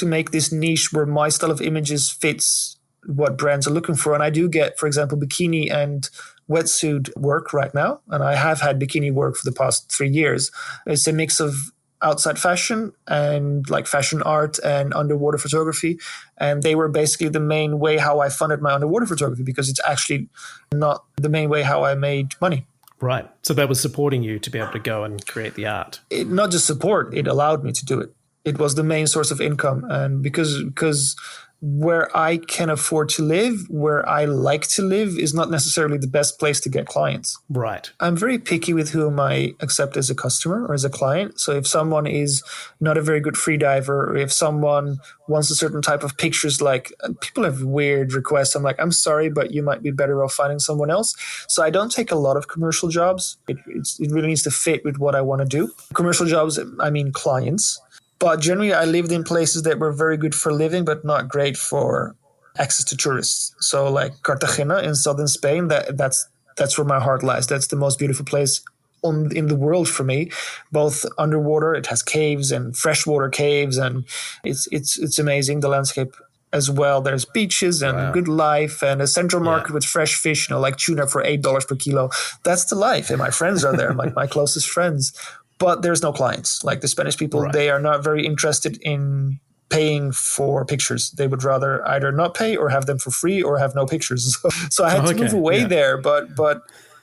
make this niche where my style of images fits what brands are looking for. And I do get, for example, bikini and wetsuit work right now. And I have had bikini work for the past 3 years. It's a mix of outside fashion and like fashion art and underwater photography. And they were basically the main way how I funded my underwater photography, because it's actually not the main way how I made money. Right. So that was supporting you to be able to go and create the art. Not just support, it allowed me to do it. It was the main source of income. And because where I can afford to live, where I like to live, is not necessarily the best place to get clients. Right. I'm very picky with whom I accept as a customer or as a client. So if someone is not a very good free diver, or if someone wants a certain type of pictures, like people have weird requests, I'm like, I'm sorry, but you might be better off finding someone else. So I don't take a lot of commercial jobs. It really needs to fit with what I want to do. Commercial jobs, I mean clients. But generally, I lived in places that were very good for living, but not great for access to tourists. So like Cartagena in southern Spain, that's where my heart lies. That's the most beautiful place in the world for me. Both underwater, it has caves and freshwater caves, and it's amazing, the landscape as well. There's beaches and good life, and a central market with fresh fish, like tuna for $8 per kilo. That's the life, and my friends are there, my closest friends. But there's no clients. Like the Spanish people, they are not very interested in paying for pictures. They would rather either not pay or have them for free or have no pictures. So I had to move away there, but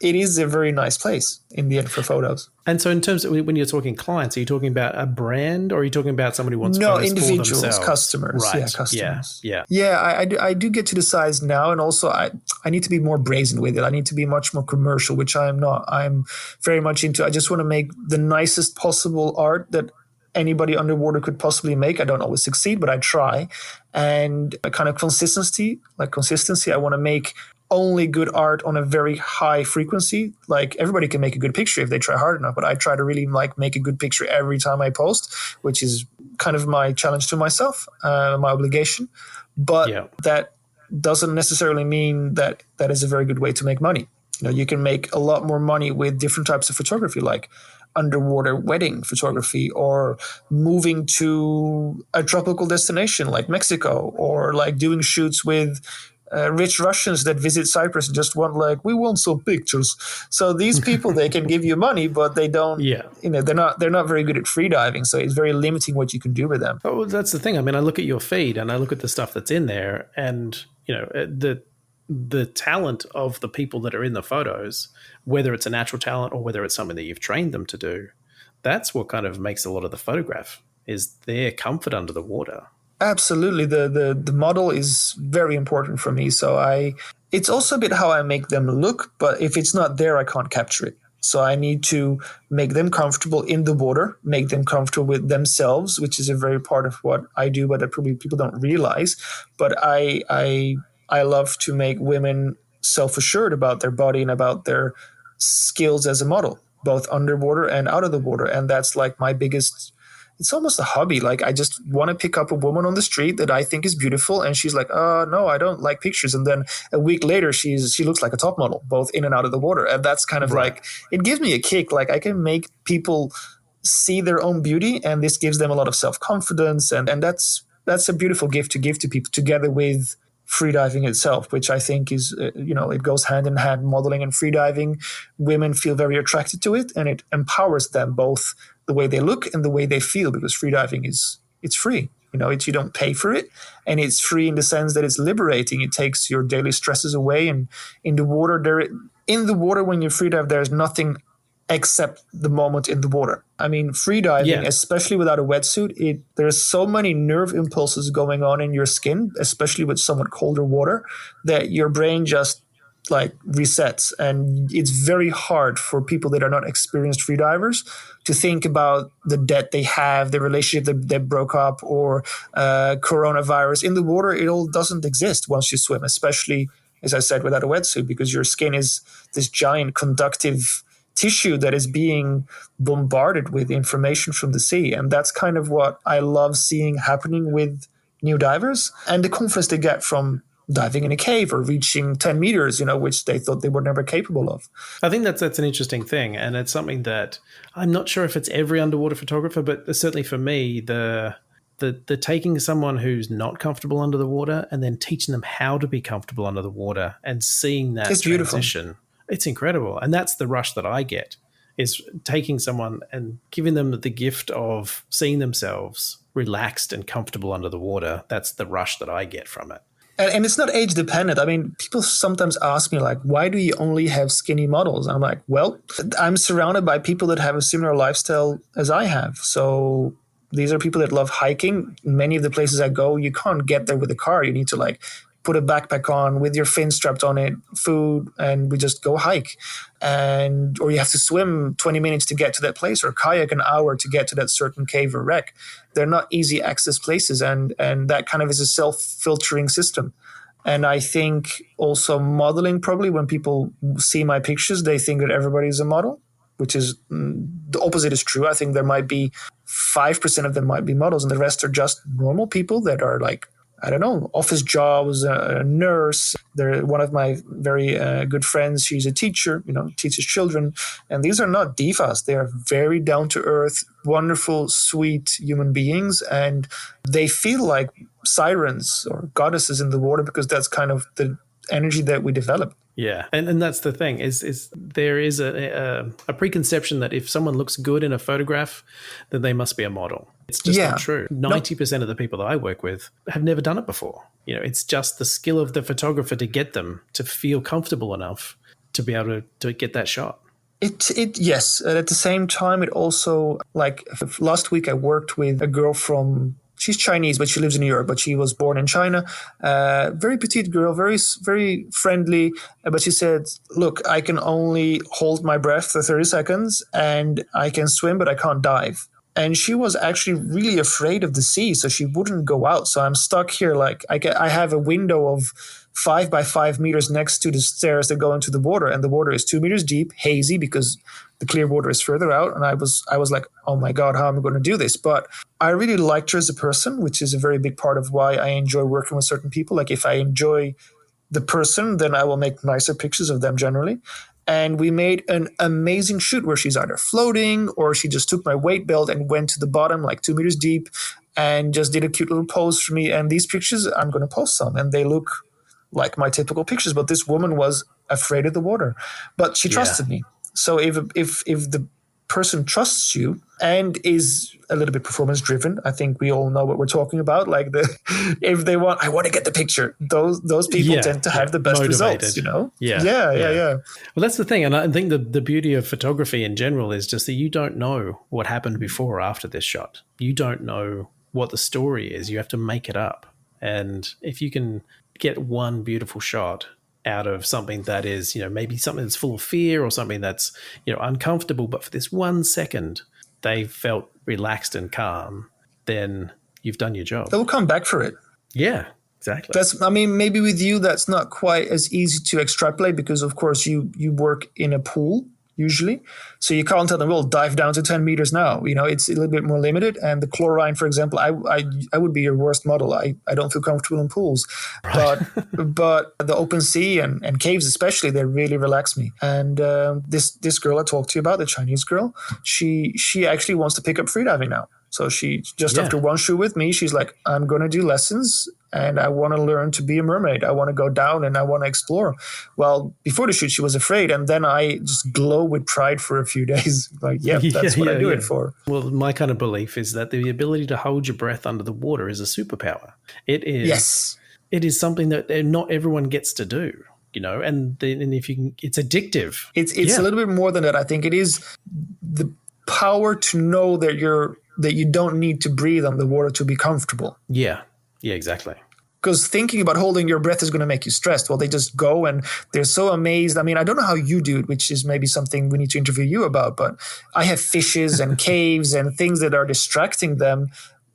it is a very nice place in the end for photos. And so in terms of when you're talking clients, are you talking about a brand, or are you talking about somebody who wants photos individuals, for themselves? Customers. Right. Yeah, customers. Yeah. I do get to the size now, and also I need to be more brazen with it. I need to be much more commercial, which I am not. I'm very much into, I just want to make the nicest possible art that anybody underwater could possibly make. I don't always succeed, but I try. And a kind of consistency, I want to make only good art on a very high frequency. Like everybody can make a good picture if they try hard enough, but I try to really like make a good picture every time I post, which is kind of my challenge to myself, my obligation. But that doesn't necessarily mean that that is a very good way to make money. You know, you can make a lot more money with different types of photography, like underwater wedding photography, or moving to a tropical destination like Mexico, or like doing shoots with rich Russians that visit Cyprus and just want like, we want some pictures. So these people, they can give you money, but they don't, you know, they're not very good at freediving. So it's very limiting what you can do with them. Oh, that's the thing. I mean, I look at your feed and I look at the stuff that's in there, and, you know, the talent of the people that are in the photos, whether it's a natural talent or whether it's something that you've trained them to do, that's what kind of makes a lot of the photograph, is their comfort under the water. Absolutely. The model is very important for me. So it's also a bit how I make them look, but if it's not there, I can't capture it. So I need to make them comfortable in the water, make them comfortable with themselves, which is a very part of what I do, but that probably people don't realize. But I love to make women self-assured about their body and about their skills as a model, both underwater and out of the water. And that's like my biggest, it's almost a hobby. Like I just want to pick up a woman on the street that I think is beautiful, and she's like, no, I don't like pictures. And then a week later, she looks like a top model, both in and out of the water. And that's kind of like, it gives me a kick. Like I can make people see their own beauty, and this gives them a lot of self-confidence. And that's a beautiful gift to give to people, together with freediving itself, which I think is, it goes hand in hand. Modeling and freediving, women feel very attracted to it, and it empowers them both the way they look and the way they feel, because freediving it's free. You know, you don't pay for it, and it's free in the sense that it's liberating. It takes your daily stresses away, and in the water, when you freedive, there's nothing except the moment in the water. I mean, freediving, especially without a wetsuit, there's so many nerve impulses going on in your skin, especially with somewhat colder water, that your brain just like resets. And it's very hard for people that are not experienced freedivers to think about the debt they have, the relationship that broke up, or coronavirus. In the water, it all doesn't exist once you swim, especially, as I said, without a wetsuit, because your skin is this giant conductive tissue that is being bombarded with information from the sea. And that's kind of what I love seeing happening with new divers, and the confidence they get from diving in a cave or reaching 10 meters, which they thought they were never capable of. I think that's an interesting thing. And it's something that I'm not sure if it's every underwater photographer, but certainly for me, the taking someone who's not comfortable under the water and then teaching them how to be comfortable under the water and seeing that transition. Beautiful. It's incredible. And that's the rush that I get, is taking someone and giving them the gift of seeing themselves relaxed and comfortable under the water. That's the rush that I get from it. And it's not age dependent. I mean, people sometimes ask me, like, why do you only have skinny models? And I'm like, well, I'm surrounded by people that have a similar lifestyle as I have. So these are people that love hiking. Many of the places I go, you can't get there with a car. You need to put a backpack on with your fin strapped on it, food, and we just go hike. Or you have to swim 20 minutes to get to that place, or kayak an hour to get to that certain cave or wreck. They're not easy access places, and that kind of is a self-filtering system. And I think also modeling, probably when people see my pictures, they think that everybody's a model, which is the opposite is true. I think there might be 5% of them might be models, and the rest are just normal people that are like, I don't know, office jobs, a nurse. They're one of my very good friends. She's a teacher, teaches children. And these are not divas. They are very down-to-earth, wonderful, sweet human beings. And they feel like sirens or goddesses in the water, because that's kind of the energy that we develop. Yeah, and that's the thing, is there is a preconception that if someone looks good in a photograph, then they must be a model. It's just not true. 90% of the people that I work with have never done it before. It's just the skill of the photographer to get them to feel comfortable enough to be able to get that shot. Yes. At the same time, it also, like last week I worked with a girl she's Chinese, but she lives in New York, but she was born in China. Very petite girl, very, very friendly. But she said, look, I can only hold my breath for 30 seconds and I can swim, but I can't dive. And she was actually really afraid of the sea, so she wouldn't go out. So I'm stuck here. Like I have a window of 5 by 5 meters next to the stairs that go into the water, and the water is 2 meters deep, hazy because the clear water is further out. And I was like, oh my God, how am I going to do this? But I really liked her as a person, which is a very big part of why I enjoy working with certain people. Like if I enjoy the person, then I will make nicer pictures of them generally. And we made an amazing shoot where she's either floating or she just took my weight belt and went to the bottom like 2 meters deep and just did a cute little pose for me. And these pictures, I'm going to post some, and they look like my typical pictures. But this woman was afraid of the water, but she trusted me. So if the person trusts you and is a little bit performance driven, I think we all know what we're talking about. Like if they want, I want to get the picture. Those people tend to have the best motivated results, you know? Yeah. Well, that's the thing. And I think the beauty of photography in general is just that you don't know what happened before or after this shot. You don't know what the story is. You have to make it up. And if you can get one beautiful shot out of something that is, maybe something that's full of fear or something that's, uncomfortable, but for this 1 second, they felt relaxed and calm, then you've done your job. They will come back for it. Yeah, exactly. Maybe with you, that's not quite as easy to extrapolate because, of course, you work in a pool usually. So you can't tell them, well, dive down to 10 meters now. It's a little bit more limited. And the chlorine, for example, I would be your worst model. I don't feel comfortable in pools. Right. But the open sea and caves especially, they really relax me. And this girl I talked to you about, the Chinese girl, she actually wants to pick up freediving now. So she just after one shoot with me, she's like, I'm going to do lessons and I want to learn to be a mermaid. I want to go down and I want to explore. Well, before the shoot, she was afraid. And then I just glow with pride for a few days. Like, that's what I do it for. Well, my kind of belief is that the ability to hold your breath under the water is a superpower. It is. Yes. It is something that not everyone gets to do. And if you can, it's addictive. It's a little bit more than that. I think it is the power to know that you don't need to breathe on the water to be comfortable. Yeah, exactly. Because thinking about holding your breath is going to make you stressed. Well, they just go and they're so amazed. I mean, I don't know how you do it, which is maybe something we need to interview you about, but I have fishes and caves and things that are distracting them,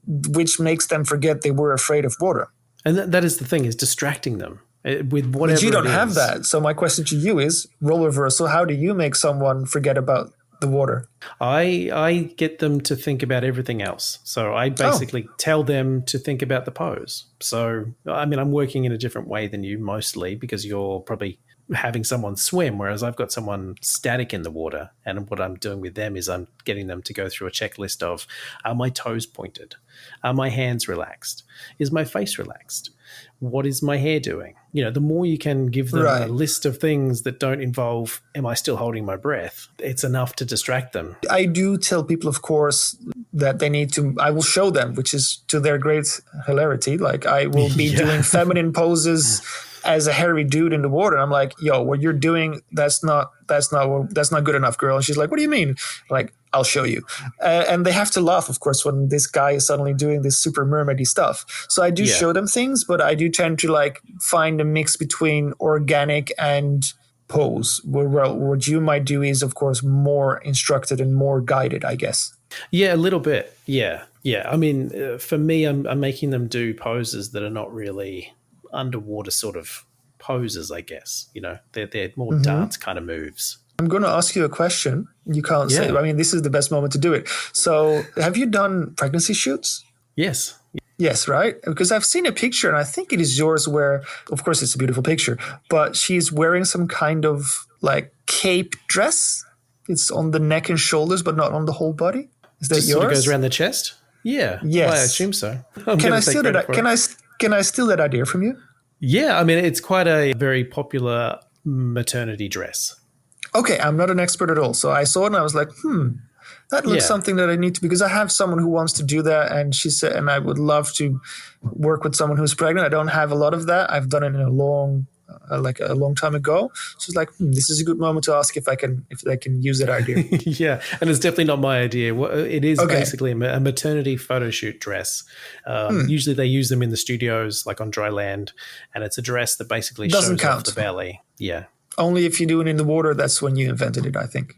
which makes them forget they were afraid of water. And that is the thing, is distracting them with whatever. But you don't have that. So my question to you is, role reversal, how do you make someone forget about the water? I get them to think about everything else. So I basically tell them to think about the pose. So, I'm working in a different way than you mostly because you're probably having someone swim, whereas I've got someone static in the water. And what I'm doing with them is I'm getting them to go through a checklist of, are my toes pointed? Are my hands relaxed? Is my face relaxed? What is my hair doing? The more you can give them a list of things that don't involve, am I still holding my breath? It's enough to distract them. I do tell people, of course, that they need to, I will show them, which is to their great hilarity. Like I will be doing feminine poses as a hairy dude in the water. I'm like, yo, what you're doing, that's not good enough, girl. And she's like, what do you mean? Like, I'll show you. And they have to laugh, of course, when this guy is suddenly doing this super mermaidy stuff. So I do show them things, but I do tend to find a mix between organic and pose. What you might do is, of course, more instructed and more guided, I guess. Yeah, a little bit. Yeah. For me, I'm making them do poses that are not really underwater sort of poses, I guess. They're more dance kind of moves. I'm going to ask you a question. You can't say, this is the best moment to do it. So have you done pregnancy shoots? Yes. Yes, right? Because I've seen a picture and I think it is yours where, of course, it's a beautiful picture, but she's wearing some kind of cape dress. It's on the neck and shoulders, but not on the whole body. Is that yours? Sort of goes around the chest? Yeah. Yes. Well, I assume so. Can I steal that idea from you? Yeah, it's quite a very popular maternity dress. Okay, I'm not an expert at all. So I saw it and I was like, that looks something that I need to, because I have someone who wants to do that. And she said, and I would love to work with someone who's pregnant. I don't have a lot of that. I've done it in a long time ago. So it's like, this is a good moment to ask if they can use that idea. Yeah. And it's definitely not my idea. It is basically a maternity photo shoot dress. Usually they use them in the studios, like on dry land. And it's a dress that basically shows off the belly. Yeah. Only if you do it in the water, that's when you invented it, I think.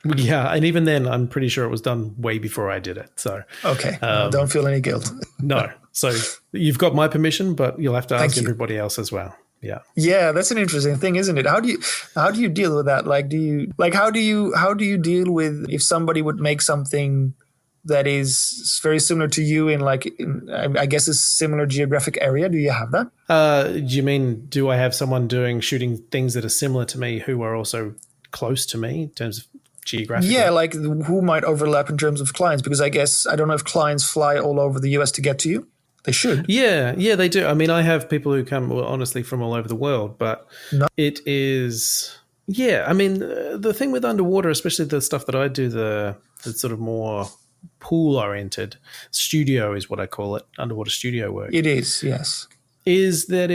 Yeah, and even then, I'm pretty sure it was done way before I did it. So okay, don't feel any guilt. No. So you've got my permission, but you'll have to ask everybody else as well. Yeah, that's an interesting thing, isn't it? How do you deal with that? How do you deal with if somebody would make something that is very similar to you I guess a similar geographic area? Do you have that? Do you mean, do I have someone shooting things that are similar to me who are also close to me in terms of geographically? Yeah, like who might overlap in terms of clients? Because I guess, I don't know if clients fly all over the US to get to you. They should. Yeah, they do. I mean, I have people who come, honestly, from all over the world, but it is, I mean, the thing with underwater, especially the stuff that I do, the sort of more pool-oriented studio is what I call it, underwater studio work. It is, yes. Is that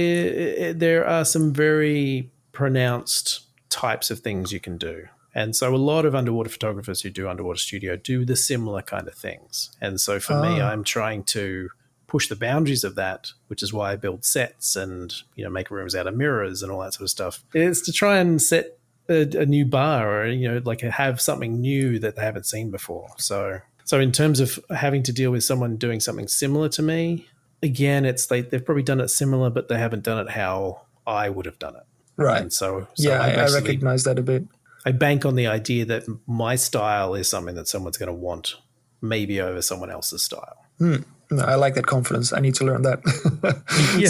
there are some very pronounced types of things you can do. And so a lot of underwater photographers who do underwater studio do the similar kind of things. And so for me, I'm trying to push the boundaries of that, which is why I build sets and, make rooms out of mirrors and all that sort of stuff. It's to try and set a new bar, or, have something new that they haven't seen before. So in terms of having to deal with someone doing something similar to me, again, it's like they've probably done it similar, but they haven't done it how I would have done it. Right. And so I recognize that a bit. I bank on the idea that my style is something that someone's going to want, maybe over someone else's style. I like that confidence. I need to learn that.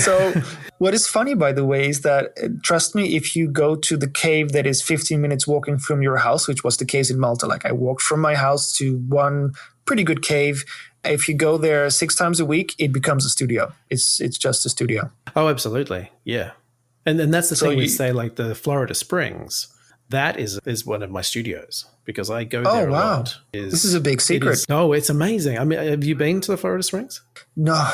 So what is funny, by the way, is that, trust me, if you go to the cave that is 15 minutes walking from your house, which was the case in Malta, like I walked from my house to one pretty good cave. If you go there 6 times a week, it becomes a studio. It's just a studio. Oh, absolutely. Yeah. And that's the thing we say, like the Florida Springs. That is one of my studios because I go there a lot. This is a big secret. It's amazing. I mean, have you been to the Florida Springs? No,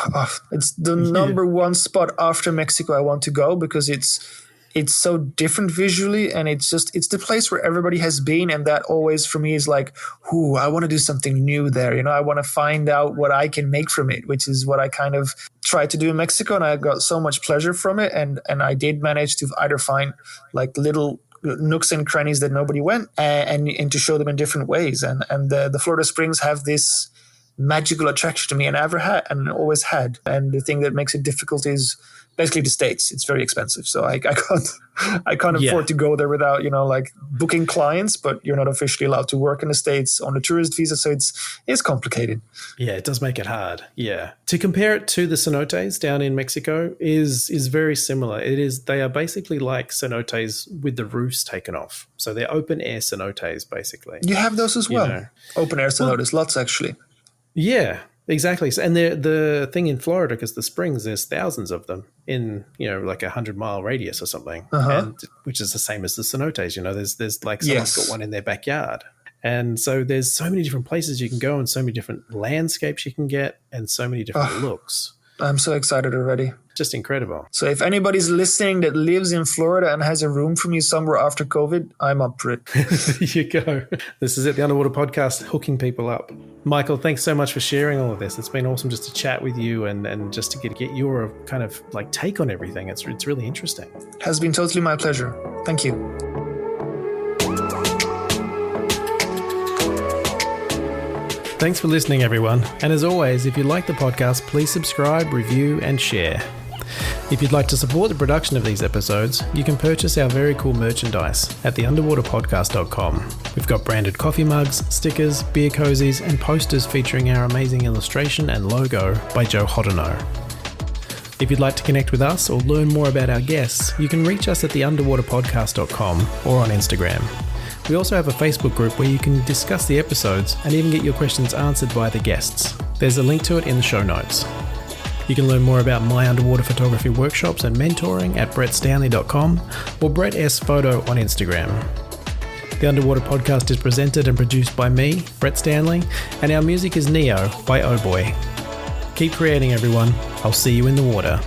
it's the number one spot after Mexico I want to go because it's so different visually, and it's the place where everybody has been, and that always for me is like, I want to do something new there. I want to find out what I can make from it, which is what I kind of tried to do in Mexico, and I got so much pleasure from it, and I did manage to either find like little nooks and crannies that nobody went, and to show them in different ways. And the Florida Springs have this magical attraction to me, and ever had, and always had. And the thing that makes it difficult is basically the States. It's very expensive, so I can't afford to go there without booking clients. But you're not officially allowed to work in the States on a tourist visa, so it's complicated. Yeah, it does make it hard. Yeah, to compare it to the cenotes down in Mexico is very similar. They are basically like cenotes with the roofs taken off. So they're open air cenotes basically. You have those as well. Open air cenotes, lots actually. Yeah. Exactly. And the thing in Florida, because the springs, there's thousands of them in, like 100-mile radius or something, and which is the same as the cenotes. There's like someone's got one in their backyard. And so there's so many different places you can go and so many different landscapes you can get and so many different looks. I'm so excited already. Just incredible. So if anybody's listening that lives in Florida and has a room for me somewhere after COVID, I'm up for it. There you go. This is it, the Underwater Podcast, hooking people up. Michael, thanks so much for sharing all of this. It's been awesome just to chat with you and just to get your kind of like take on everything. It's really interesting. It has been totally my pleasure. Thank you. Thanks for listening, everyone. And as always, if you like the podcast, please subscribe, review, and share. If you'd like to support the production of these episodes, you can purchase our very cool merchandise at theunderwaterpodcast.com. We've got branded coffee mugs, stickers, beer cozies, and posters featuring our amazing illustration and logo by Joe Hodino. If you'd like to connect with us or learn more about our guests, you can reach us at theunderwaterpodcast.com or on Instagram. We also have a Facebook group where you can discuss the episodes and even get your questions answered by the guests. There's a link to it in the show notes. You can learn more about my underwater photography workshops and mentoring at brettstanley.com or Brett S Photo on Instagram. The Underwater Podcast is presented and produced by me, Brett Stanley, and our music is Neo by Oh Boy. Keep creating, everyone. I'll see you in the water.